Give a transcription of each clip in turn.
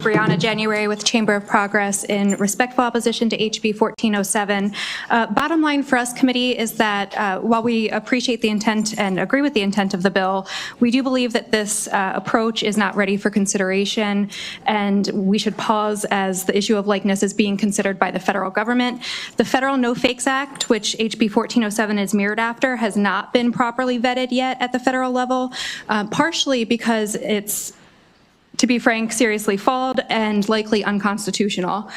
Brianna January with Chamber of Progress in respectful opposition to HB 1407. Bottom line for us, committee, is that while we appreciate the intent and agree with the intent of the bill, we do believe that this approach is not ready for consideration, and we should pause as the issue of likeness is being considered by the federal government. The Federal No Fakes Act, which HB 1407 is mirrored after, has not been properly vetted yet at the federal level, partially because it's, to be frank, seriously flawed and likely unconstitutional.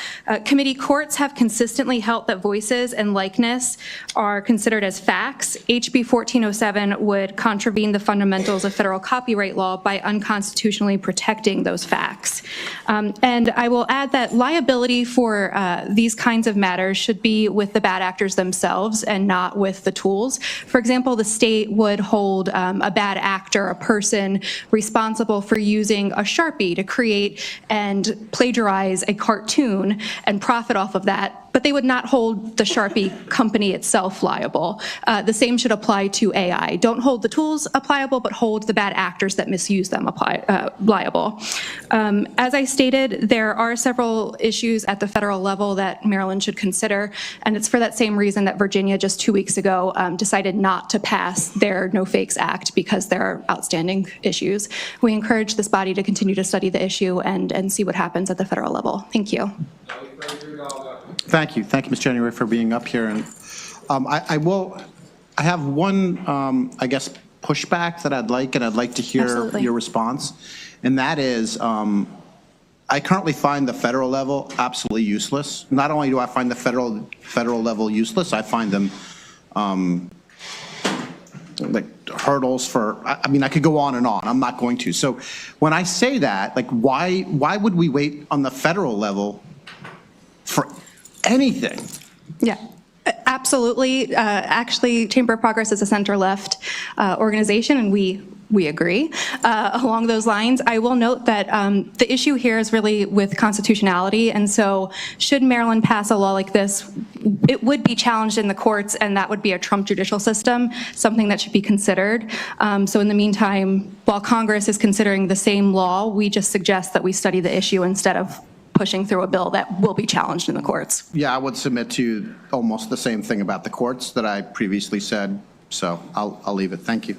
Committee courts have consistently held that voices and likeness are considered as facts. HB 1407 would contravene the fundamentals of federal copyright law by unconstitutionally protecting those facts. And I will add that liability for these kinds of matters should be with the bad actors themselves and not with the tools. For example, the state would hold a bad actor, a person responsible for using a Sharpie to create and plagiarize a cartoon and profit off of that, but they would not hold the Sharpie company itself liable. The same should apply to AI. Don't hold the tools liable, but hold the bad actors that misuse them liable. As I stated, there are several issues at the federal level that Maryland should consider, and it's for that same reason that Virginia just 2 weeks ago decided not to pass their No Fakes Act, because there are outstanding issues. We encourage this body to continue to study the issue and see what happens at the federal level. Thank you. Thank you, Ms. January, for being up here. And I have one, I guess, pushback that I'd like to hear Absolutely. Your response, and that is, I currently find the federal level absolutely useless. Not only do I find the federal level useless, I find them like hurdles for, I mean, I could go on and on. I'm not going to. So when I say that, like, why would we wait on the federal level for anything? Yeah, absolutely. Actually, Chamber of Progress is a center-left organization, and we agree along those lines. I will note that the issue here is really with constitutionality, and so should Maryland pass a law like this, it would be challenged in the courts, and that would be a Trump judicial system, something that should be considered. So in the meantime, while Congress is considering the same law, we just suggest that we study the issue instead of pushing through a bill that will be challenged in the courts. Yeah, I would submit to you almost the same thing about the courts that I previously said, so I'll leave it. Thank you.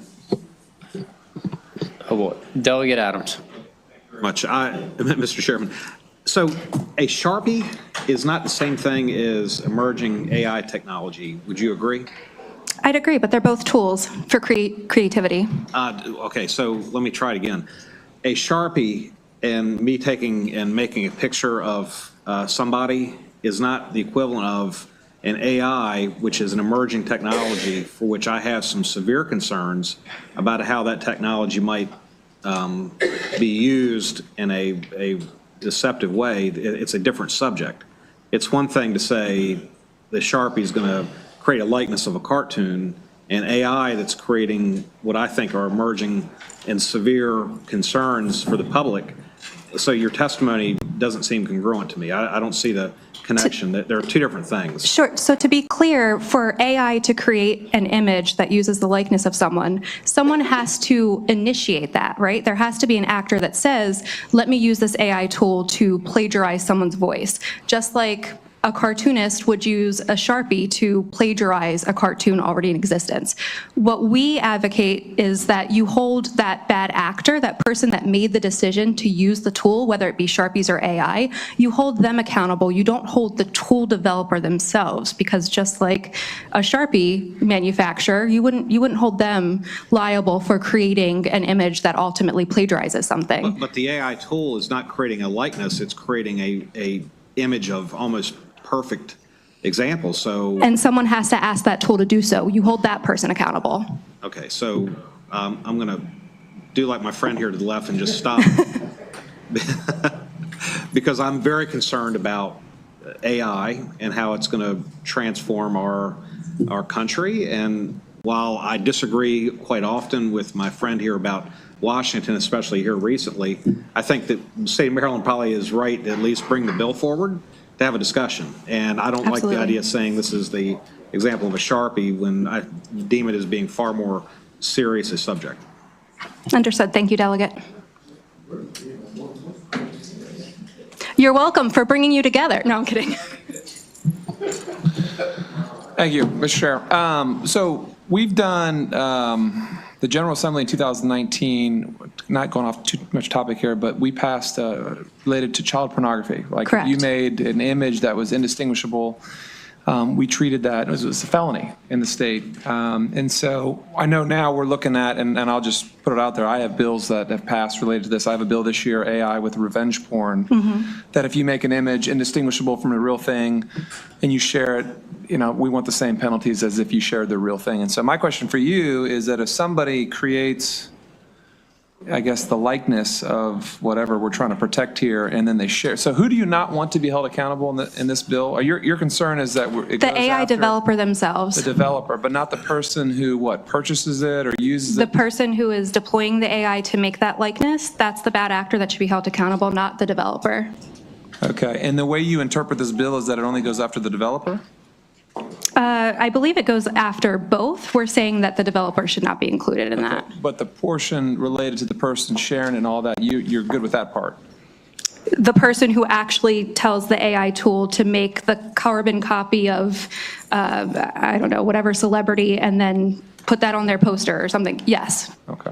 Oh boy. Delegate Adams. Much. Mr. Chairman, so a Sharpie is not the same thing as emerging AI technology. Would you agree? I'd agree, but they're both tools for creativity. Okay, so let me try it again. A Sharpie and me taking and making a picture of somebody is not the equivalent of an AI, which is an emerging technology for which I have some severe concerns about how that technology might be used in a deceptive way. It's a different subject. It's one thing to say the Sharpie is going to create a likeness of a cartoon, and AI that's creating what I think are emerging and severe concerns for the public. So your testimony doesn't seem congruent to me. I don't see the connection. There are two different things. Sure. So to be clear, for AI to create an image that uses the likeness of someone has to initiate that, right? There has to be an actor that says, let me use this AI tool to plagiarize someone's voice. Just like a cartoonist would use a Sharpie to plagiarize a cartoon already in existence. What we advocate is that you hold that bad actor, that person that made the decision to use the tool, whether it be Sharpies or AI, you hold them accountable. You don't hold the tool developer themselves, because just like a Sharpie manufacturer, you wouldn't hold them liable for creating an image that ultimately plagiarizes something. But the AI tool is not creating a likeness, it's creating a image of almost perfect example. So, and someone has to ask that tool to do so. You hold that person accountable. Okay, so I'm going to do like my friend here to the left and just stop because I'm very concerned about AI and how it's going to transform our country. And while I disagree quite often with my friend here about Washington, especially here recently, I think that the state of Maryland probably is right to at least bring the bill forward to have a discussion. And I don't Absolutely. like the idea of saying this is the example of a Sharpie when I deem it as being far more serious a subject. Understood. Thank you, Delegate. You're welcome for bringing you together. No, I'm kidding. Thank you, Mr. Chair. So we've done the General Assembly in 2019, not going off too much topic here, but we passed related to child pornography. Like Correct. you made an image that was indistinguishable. We treated that as a felony in the state. And so I know now we're looking at, and I'll just put it out there, I have bills that have passed related to this. I have a bill this year, AI with revenge porn, that if you make an image indistinguishable from a real thing and you share it, you know, we want the same penalties as if you shared the real thing. And so my question for you is that if somebody creates, I guess, the likeness of whatever we're trying to protect here, and then they share. So who do you not want to be held accountable in this bill? Or your concern is that it The goes AI after developer themselves. the developer, but not the person who, what, purchases it or uses The it? person who is deploying the AI to make that likeness, that's the bad actor that should be held accountable, not the developer. Okay, and the way you interpret this bill is that it only goes after the developer? I believe it goes after both. We're saying that the developer should not be included in that. But the portion related to the person sharing and all that, you're good with that part? The person who actually tells the AI tool to make the carbon copy of, I don't know, whatever celebrity, and then put that on their poster or something, yes. Okay.